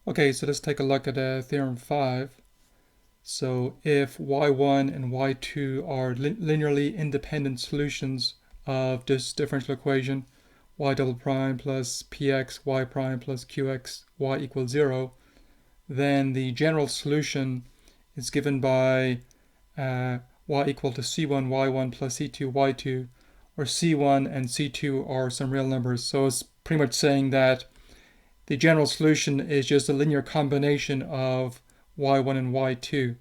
Okay, so let's take a look at Theorem 5. So if y1 and y2 are linearly independent solutions of this differential equation, y double prime plus px y prime plus qx y equals 0, then the general solution is given by y equal to c1 y1 plus c2 y2, where c1 and c2 are some real numbers. So it's pretty much saying that the general solution is just a linear combination of y1 and y2.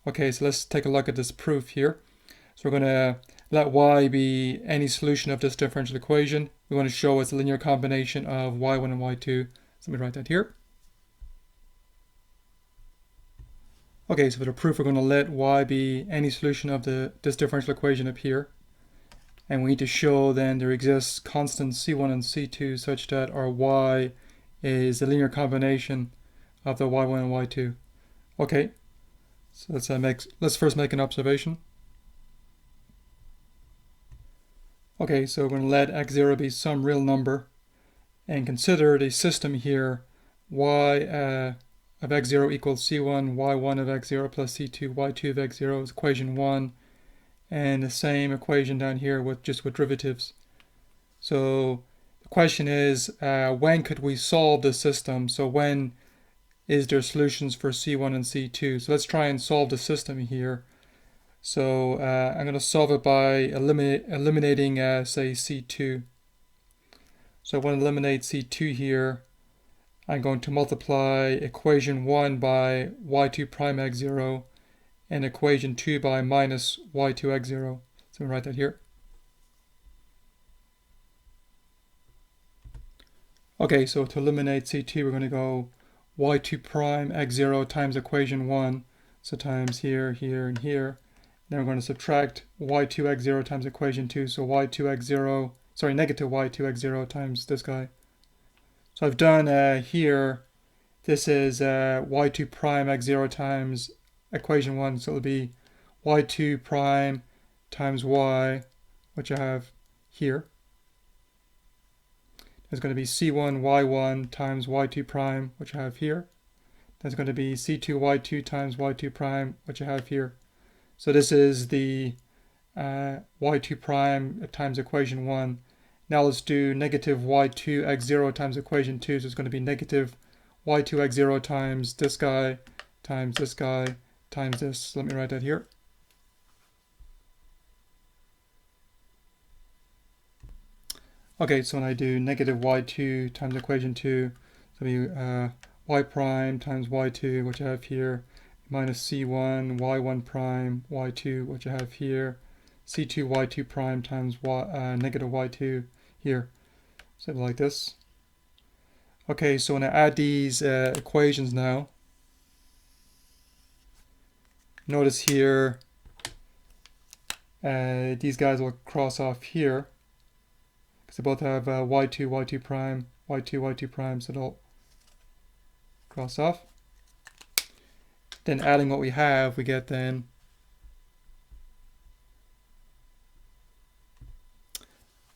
Okay, so let's take a look at this proof here. So we're going to let y be any solution of this differential equation. We want to show it's a linear combination of y1 and y2. So let me write that here. Okay, so for the proof, we're going to let y be any solution of this differential equation up here. And we need to show then there exists constants c1 and c2 such that our y is a linear combination of the y1 and y2. Okay, so let's first make an observation. Okay, so we're going to let x0 be some real number and consider the system here y of x0 equals c1 y1 of x0 plus c2 y2 of x0 is equation 1, and the same equation down here with derivatives. So the question is, when could we solve the system? So when is there solutions for c1 and c2? So let's try and solve the system here. So I'm going to solve it by eliminating, say, c2. So I want to eliminate c2 here. I'm going to multiply equation 1 by y2 prime x0 and equation 2 by minus y2 x0. So we write that here. Okay, so to eliminate c2, we're going to go y2 prime x0 times equation 1. So times here, here, and here. Then we're going to subtract y2 x0 times equation 2. So negative y2 x0 times this guy. So I've done here, this is y2 prime x0 times equation 1. So it'll be y2 prime times y, which I have here. There's going to be c1 y1 times y2 prime, which I have here. There's going to be c2 y2 times y2 prime, which I have here. So this is the y2 prime times equation 1. Now let's do negative y2 x0 times equation 2. So it's going to be negative y2 x0 times this guy times this guy times this. So let me write that here. Okay, so when I do negative y2 times equation 2, so it'll be y prime times y2, which I have here, minus c1 y1 prime y2, which I have here, c2 y2 prime times negative y2 here. So like this. Okay, so when I add these equations now, notice here these guys will cross off here because they both have y2 y2 prime, y2 y2 prime, so they'll cross off. Then adding what we have, we get then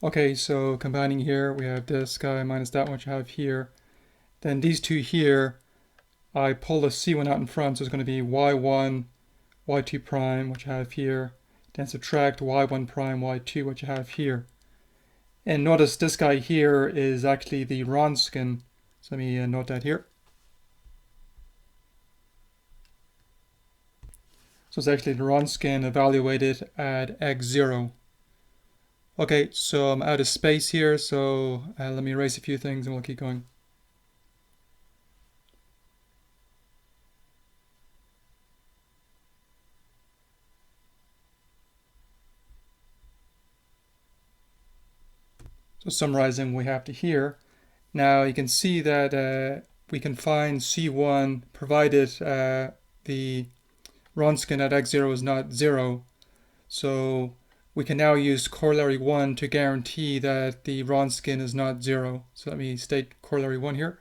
okay, so combining here, we have this guy minus that one which I have here. Then these two here, I pull the c1 out in front, so it's going to be y1 y2 prime, which I have here. Then subtract y1 prime y2, which I have here. And notice this guy here is actually the Wronskian. So let me note that here. So it's actually the Wronskian evaluated at x0. Okay, so I'm out of space here, so let me erase a few things and we'll keep going. So summarizing what we have to here. Now you can see that we can find C1 provided the Wronskian at x0 is not 0. So we can now use corollary 1 to guarantee that the Wronskian is not 0. So let me state corollary 1 here.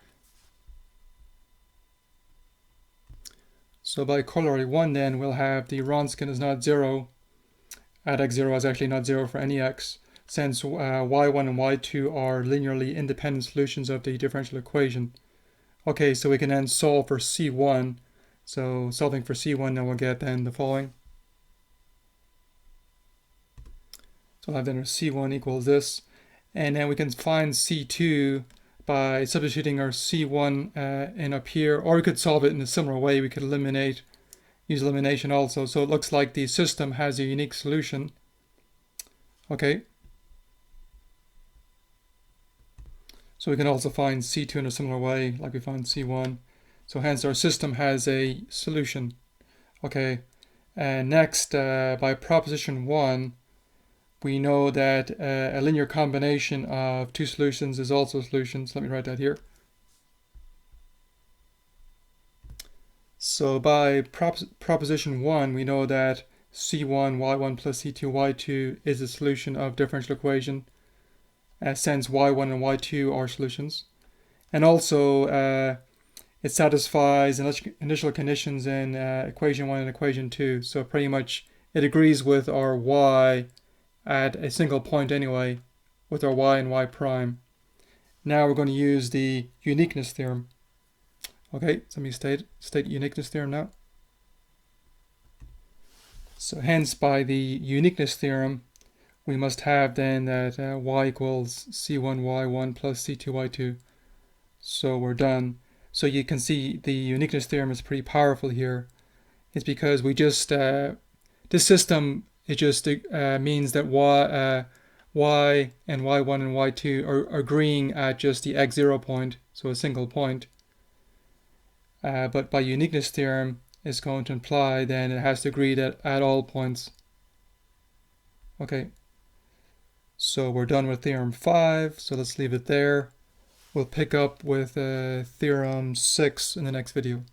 So by corollary 1 then we'll have the Wronskian is not 0 at x0 is actually not 0 for any x, since y1 and y2 are linearly independent solutions of the differential equation. Okay, so we can then solve for C1. So solving for C1, now we'll get then the following. So I'll have then C1 equals this. And then we can find C2 by substituting our C1 in up here, or we could solve it in a similar way. We could use elimination also. So it looks like the system has a unique solution. Okay. So we can also find C2 in a similar way, like we found C1. So hence our system has a solution. Okay. And next, by proposition 1, we know that a linear combination of two solutions is also a solution. So let me write that here. So by proposition 1, we know that C1 y1 plus C2 y2 is a solution of differential equation, since y1 and y2 are solutions. And also, it satisfies initial conditions in equation 1 and equation 2. So pretty much it agrees with our y at a single point anyway, with our y and y prime. Now we're going to use the uniqueness theorem. Okay, so let me state uniqueness theorem now. So hence, by the uniqueness theorem, we must have then that y equals C1 y1 plus C2 y2. So we're done. So you can see the uniqueness theorem is pretty powerful here. It's because we just, this system, it just means that y and y1 and y2 are agreeing at just the x0 point, so a single point. But by uniqueness theorem, it's going to imply then it has to agree at all points. Okay, so we're done with theorem 5, so let's leave it there. We'll pick up with theorem 6 in the next video.